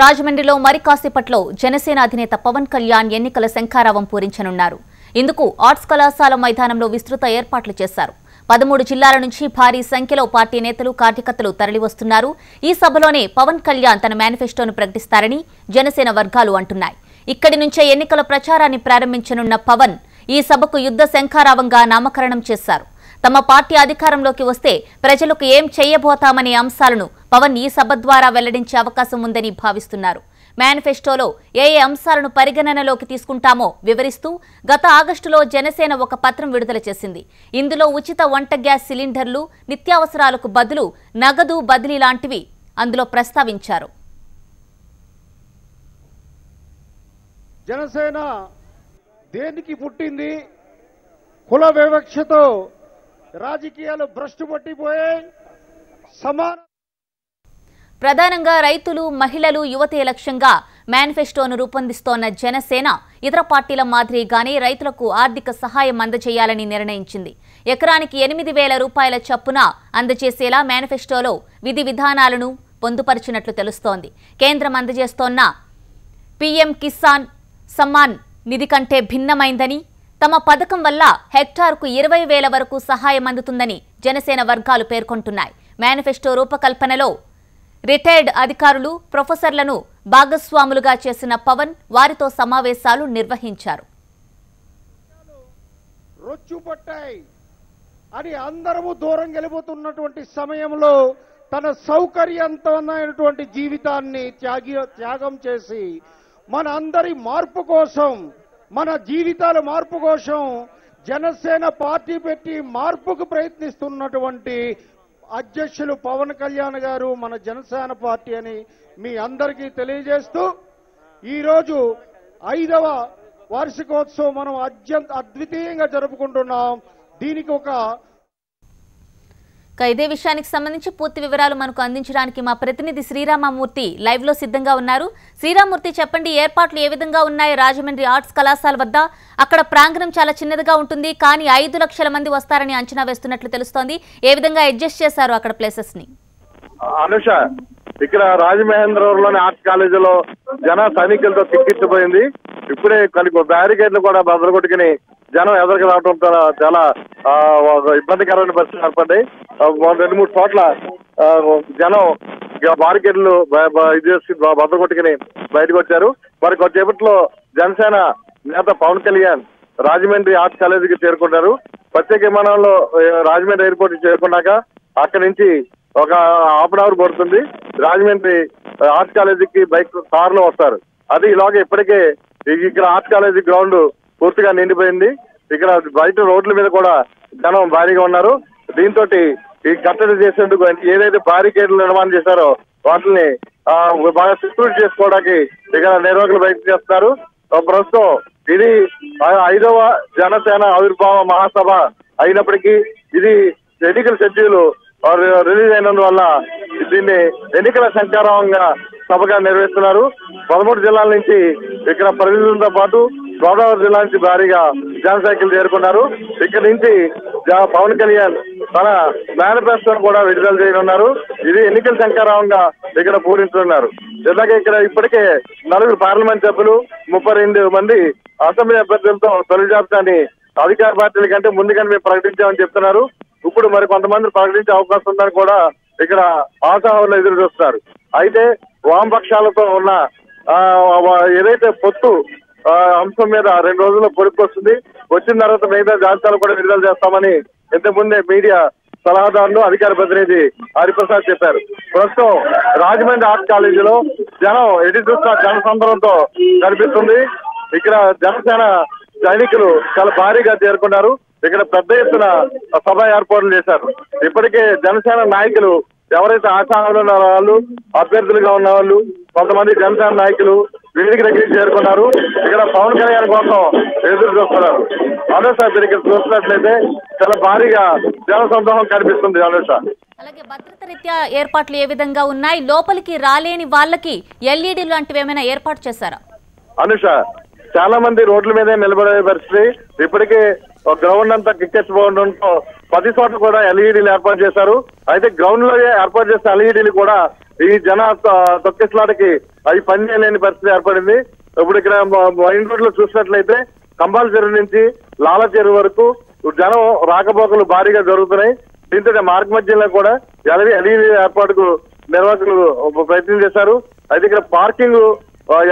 రాజమండ్రిలో మరి కాసేపట్లో జనసేన అధినేత పవన్ కళ్యాణ్ ఎన్నికల శంఖారావం పూరించనున్నారు. ఇందుకు ఆర్ట్స్ కళాశాల మైదానంలో విస్తృత ఏర్పాట్లు చేశారు. 13 జిల్లాల నుంచి భారీ సంఖ్యలో పార్టీ నేతలు కార్యకర్తలు తరలివస్తున్నారు. ఈ సభలోనే పవన్ కళ్యాణ్ తన మేనిఫెస్టోను ప్రకటిస్తారని జనసేన వర్గాలు అంటున్నాయి. ఇక్కడి నుంచే ఎన్నికల ప్రచారాన్ని ప్రారంభించనున్న పవన్ ఈ సభకు యుద్ధ శంఖారావంగా నామకరణం చేశారు. తమ పార్టీ అధికారంలోకి వస్తే ప్రజలకు ఏం చేయబోతామనే అంశాలను పవన్ ఈ సభ ద్వారా వెల్లడించే అవకాశం ఉందని భావిస్తున్నారు. మేనిఫెస్టోలో ఏ అంశాలను పరిగణనలోకి తీసుకుంటామో వివరిస్తూ గత ఆగస్టులో జనసేన ఒక పత్రం విడుదల చేసింది. ఇందులో ఉచిత వంట గ్యాస్ సిలిండర్లు, నిత్యావసరాలకు బదులు నగదు బదిలీ లాంటివి అందులో ప్రస్తావించారు. జనసేన దేనికి పుట్టింది? కుల వివక్షతో రాజకీయాలు భ్రష్టు పట్టిపోయాయి. ప్రధానంగా రైతులు, మహిళలు, యువతే లక్ష్యంగా మేనిఫెస్టోను రూపొందిస్తోన్న జనసేన ఇతర పార్టీల మాదిరిగానే రైతులకు ఆర్థిక సహాయం అందజేయాలని నిర్ణయించింది. ఎకరానికి 8,000 రూపాయల చొప్పున అందజేసేలా మేనిఫెస్టోలో విధి విధానాలను పొందుపరిచినట్లు తెలుస్తోంది. కేంద్రం అందజేస్తోన్న పీఎం కిసాన్ సమ్మాన్ నిధి కంటే భిన్నమైందని, తమ పథకం వల్ల హెక్టార్కు 20,000 వరకు సహాయం అందుతుందని జనసేన వర్గాలు పేర్కొంటున్నాయి. మేనిఫెస్టో రూపకల్పనలో రిటైర్డ్ అధికారులు, ప్రొఫెసర్లను భాగస్వాములుగా చేసిన పవన్ వారితో సమావేశాలు నిర్వహించారు. రొచ్చుపట్టాయి అని అందరూ దూరం వెళ్ళిపోతున్నటువంటి సమయంలో తన సౌకర్యవంతమైనటువంటి జీవితాన్ని త్యాగం చేసి మన అందరి మార్పు కోసం, మన జీవితాల మార్పు కోసం జనసేన పార్టీ పెట్టి మార్పుకు ప్రయత్నిస్తున్నటువంటి అధ్యక్షులు పవన్ కళ్యాణ్ గారు మన జనసేన పార్టీ అని మీ అందరికీ తెలియజేస్తూ, ఈరోజు 5వ వార్షికోత్సవం మనం అద్వితీయంగా జరుపుకుంటున్నాం. దీనికి ఇదే విషయానికి సంబంధించి పూర్తి వివరాలు మనకు అందించడానికి మా ప్రతినిధి శ్రీరామమూర్తి లైవ్ లో సిద్ధంగా ఉన్నారు. శ్రీరామమూర్తి, చెప్పండి, ఏర్పాట్లు ఏ విధంగా ఉన్నాయి? రాజమండ్రి ఆర్ట్స్ కళాశాల వద్ద అక్కడ ప్రాంగణం చాలా చిన్నదిగా ఉంటుంది, కానీ 5 లక్షల మంది వస్తారని అంచనా వేస్తున్నట్లు తెలుస్తోంది. ఏ విధంగా అడ్జస్ట్ చేశారు అక్కడ ప్లేసెస్ ని? అనుష, ఇక్కడ రాజమహేంద్రవరంలోని ఆర్ట్స్ కాలేజీలో జన సైనికులతో తిక్కిచ్చిపోయింది. ఇప్పుడే బ్యారికేడ్లు కూడా భద్రకొట్టుకుని జనం ఎదురుకు రావడం చాలా ఇబ్బందికరమైన పరిస్థితులు ఏర్పడ్డాయి. 2-3 చోట్ల జనం బారికేడ్లు ఇది చేసి భద్రకొట్టుకుని బయటకు వచ్చారు. మరి కొద్దిసేపట్లో జనసేన నేత పవన్ కళ్యాణ్ రాజమండ్రి ఆర్ట్స్ కాలేజీకి చేరుకుంటారు. ప్రత్యేక విమానంలో రాజమండ్రి ఎయిర్పోర్ట్ చేరుకున్నాక అక్కడి నుంచి ఒక ½ అవర్ పడుతుంది. రాజమండ్రి ఆర్ట్స్ కాలేజీకి కారులో వస్తారు. అది ఇలాగే ఇప్పటికే ఇక్కడ ఆర్ట్స్ కాలేజీ గ్రౌండ్ పూర్తిగా నిండిపోయింది. ఇక్కడ బయట రోడ్ల మీద కూడా జనం భారీగా ఉన్నారు. దీంతో ఈ కట్టడి చేసేందుకు ఏదైతే బారికేడ్లు నిర్మాణం చేశారో వాటిని బాగా సెక్యూరిటీ చేసుకోవడానికి ఇక్కడ నిర్వాహకులు బయట చేస్తున్నారు. ప్రస్తుతం ఇది 5వ జనసేన ఆవిర్భావ మహాసభ అయినప్పటికీ ఇది ఎన్నికల షెడ్యూల్ రిలీజ్ అయినందువల్ల దీన్ని ఎన్నికల శంఖారావంగా సభగా నిర్వహిస్తున్నారు. 13 జిల్లాల నుంచి ఇక్కడ ప్రతినిధులతో పాటు గోదావరి జిల్లా నుంచి భారీగా జన సైకిల్ చేరుకున్నారు. ఇక్కడి నుంచి పవన్ కళ్యాణ్ తన మేనిఫెస్టోను కూడా విడుదల చేయనున్నారు. ఇది ఎన్నికల శంఖారావంగా ఇక్కడ పూరించనున్నారు. ఇలాగే ఇక్కడ ఇప్పటికే 4 పార్లమెంట్ సభ్యులు, 32 మంది అసెంబ్లీ అభ్యర్థులతో తొలి జాబితాని అధికార పార్టీల కంటే ముందుగానే మేము ప్రకటించామని చెప్తున్నారు. ఇప్పుడు మరి కొంతమంది ప్రకటించే అవకాశం ఉందని కూడా ఇక్కడ ఆశావాహులు ఎదురు చూస్తున్నారు. అయితే వామపక్షాలతో ఉన్న ఏదైతే పొత్తు అంశం మీద 2 రోజుల్లో పొడుపు వస్తుంది. వచ్చిన తర్వాత మిగతా జాబితాలు కూడా విడుదల చేస్తామని ఇంతకుముందే మీడియా సలహాదారులు, అధికార ప్రతినిధి హరిప్రసాద్ చెప్పారు. ప్రస్తుతం రాజమండ్రి ఆర్ట్స్ కాలేజీలో జనం ఎటు చూస్తున్న జనసంద్రంతో కనిపిస్తుంది. ఇక్కడ జనసేన సైనికులు చాలా భారీగా చేరుకున్నారు. ఇక్కడ పెద్ద ఎత్తున సభ ఏర్పాట్లు చేశారు. ఇప్పటికే జనసేన నాయకులు ఎవరైతే ఆశావాహులు ఉన్న వాళ్ళు, అభ్యర్థులుగా ఉన్న వాళ్ళు, కొంతమంది జనసేన నాయకులు వేదిక దగ్గరికి చేరుకున్నారు. ఇక్కడ పవన్ కళ్యాణ్ కోసం ఎదురు చూస్తున్నారు. అనుష, మీరు ఇక్కడ చూస్తున్నట్లయితే చాలా భారీగా జనసందోహం కనిపిస్తుంది. అనుష, అలాగే భద్రత రీత్యా ఏర్పాట్లు ఏ విధంగా ఉన్నాయి? లోపలికి రాలేని వాళ్ళకి LED లాంటివి ఏమైనా ఏర్పాటు చేశారా? అనుష, చాలా మంది రోడ్ల మీదే నిలబడే పరిస్థితి. ఇప్పటికే గ్రౌండ్ అంతా కిక్కెచ్చిపోవడంతో ప్రతి చోట కూడా ఎల్ఈడీలు ఏర్పాటు చేశారు. అయితే గ్రౌండ్ లో ఏర్పాటు చేసిన ఎల్ఈడీలు కూడా ఈ జన తొక్కిసలాటకి అవి పనిచేయలేని పరిస్థితి ఏర్పడింది. ఇప్పుడు ఇక్కడ మైన్ రోడ్ లో చూసినట్లయితే కంబాల చెరువు నుంచి లాల చెరువు వరకు జనం రాకపోకలు భారీగా జరుగుతున్నాయి. దీంతో మార్గ మధ్యంలో కూడా ఎల్ఈడీ ఏర్పాటుకు నిర్వాహకులు ప్రయత్నం చేశారు. అయితే ఇక్కడ పార్కింగ్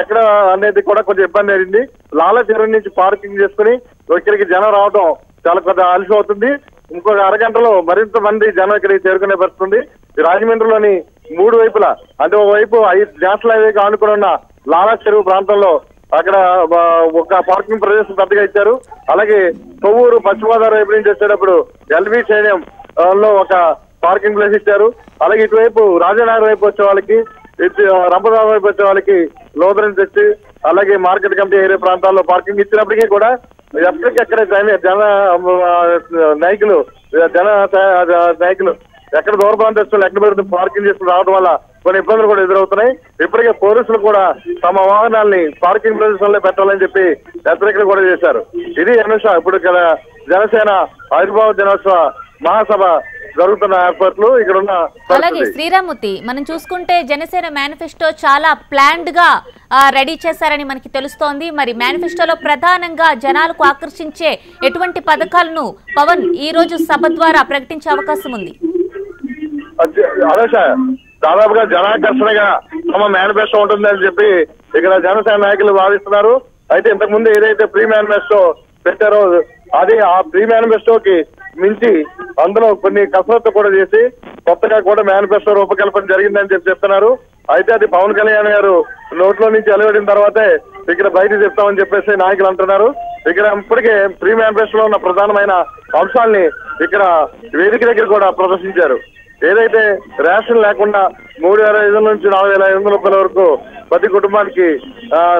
ఎక్కడ అనేది కూడా కొంచెం ఇబ్బంది అయింది. లాల చెరువు నుంచి పార్కింగ్ చేసుకుని ఇక్కడికి జనం రావడం చాలా పెద్ద ఆలస్యం అవుతుంది. ఇంకొక అరగంటలో మరింత మంది జనం ఇక్కడికి చేరుకునే పరిస్థితుంది. రాజమండ్రిలోని 3 వైపులా అంటే ఒకవైపు నేషనల్ హైవేకి ఆనుకుని ఉన్న లాల చెరువు ప్రాంతంలో అక్కడ ఒక పార్కింగ్ ప్రదేశం పెద్దగా ఇచ్చారు. అలాగే కొవ్వూరు పశ్చిమ గోదావరి వైపు నుంచి వచ్చేటప్పుడు ఎల్బీ స్టేడియం లో ఒక పార్కింగ్ ప్లేస్ ఇచ్చారు. అలాగే ఇటువైపు రాజనగర్ వైపు వచ్చే వాళ్ళకి, రంపదాం వైపు వచ్చే వాళ్ళకి లోదరం తెచ్చి అలాగే మార్కెట్ కమిటీ ఏరియా ప్రాంతాల్లో పార్కింగ్ ఇచ్చినప్పటికీ కూడా ఎక్కడికెక్కడ జన నాయకులు ఎక్కడ దూర ప్రాంతస్తులు ఎక్కడ పెడుతుంది పార్కింగ్ చేసుకుని రావడం వల్ల కొన్ని ఇబ్బందులు కూడా ఎదురవుతున్నాయి. ఇప్పటికే పోలీసులు కూడా తమ వాహనాల్ని పార్కింగ్ ప్రదేశంలో పెట్టాలని చెప్పి హెచ్చరికలు కూడా చేశారు. ఇది అనుష ఇప్పుడు ఇక్కడ జనసేన ఆవిర్భావ దినోత్సవ మహాసభ జరుగుతున్న ఏర్పాట్లు ఇక్కడ ఉన్న. అలాగే శ్రీరామూర్తి, మనం చూసుకుంటే జనసేన మేనిఫెస్టో చాలా ప్లాన్డ్ గా రెడీ చేశారని మనకి తెలుస్తోంది. మరి మేనిఫెస్టోలో ప్రధానంగా జనాలకు ఆకర్షించే ఎటువంటి పథకాలను పవన్ ఈ రోజు సభ ద్వారా ప్రకటించే అవకాశం ఉంది? అనుష, దాదాపుగా జనాకర్షణగా తమ మేనిఫెస్టో ఉంటుందని చెప్పి ఇక్కడ జనసేన నాయకులు భావిస్తున్నారు. అయితే ఇంతకు ముందు ఏదైతే ప్రీ మేనిఫెస్టో పెట్టారో అది ఆ ప్రీ మేనిఫెస్టోకి మించి అందులో కొన్ని కసరత్తు కూడా చేసి కొత్తగా కూడా మేనిఫెస్టో రూపకల్పన జరిగిందని చెప్పి చెప్తున్నారు. అయితే అది పవన్ కళ్యాణ్ గారు నోట్లో నుంచి వెలువడిన తర్వాతే ఇక్కడ బయట చెప్తామని చెప్పేసి నాయకులు అంటున్నారు. ఇక్కడ ఇప్పటికే ప్రీ మేనిఫెస్టోలో ఉన్న ప్రధానమైన అంశాల్ని ఇక్కడ వేదిక దగ్గర కూడా ప్రదర్శించారు. ఏదైతే రేషన్ లేకుండా 3,500 నుంచి 4,500 రూపాయల వరకు ప్రతి కుటుంబానికి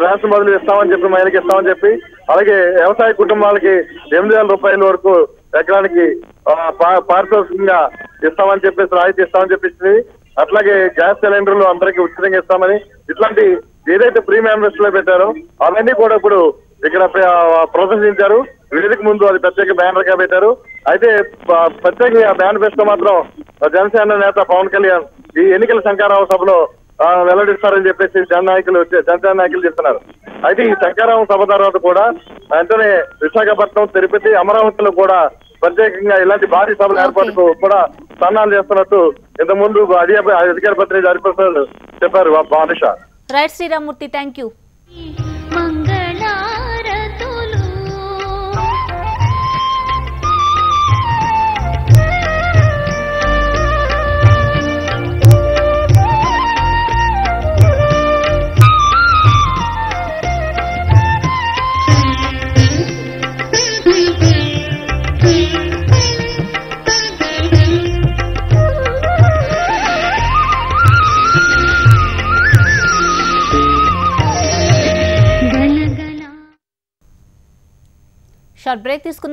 రేషన్ బదులు ఇస్తామని చెప్పి మహిళకి ఇస్తామని చెప్పి, అలాగే వ్యవసాయ కుటుంబాలకి 8,000 రూపాయల వరకు ఎకరానికి పారితోషికంగా ఇస్తామని చెప్పేసి రాయితీ ఇస్తామని చెప్పేసి, అట్లాగే గ్యాస్ సిలిండర్లు అందరికీ ఉచితంగా ఇస్తామని, ఇట్లాంటి ఏదైతే ప్రీ మేనిఫెస్టోలో పెట్టారో అవన్నీ కూడా ఇప్పుడు ఇక్కడ ప్రదర్శించారు. వేదిక ముందు అది ప్రత్యేక బ్యానర్ గా పెట్టారు. అయితే ప్రత్యేకంగా మేనిఫెస్టో మాత్రం జనసేన నేత పవన్ కళ్యాణ్ ఈ ఎన్నికల శంకారావు సభలో వెల్లడిస్తారని చెప్పేసి జనసేన నాయకులు చెప్తున్నారు. అయితే ఈ శంకారావు సభ తర్వాత కూడా వెంటనే విశాఖపట్నం, తిరుపతి, అమరావతిలో కూడా ప్రత్యేకంగా ఇలాంటి భారీ సభల ఏర్పాటుకు కూడా సన్నాహాలు చేస్తున్నట్టు ఇంతకుముందు అధికార ప్రతినిధి హరిప్రసాద్ చెప్పారు. Anusha. Right Sriramurthy, thank you. Short break తీసుకుందాం.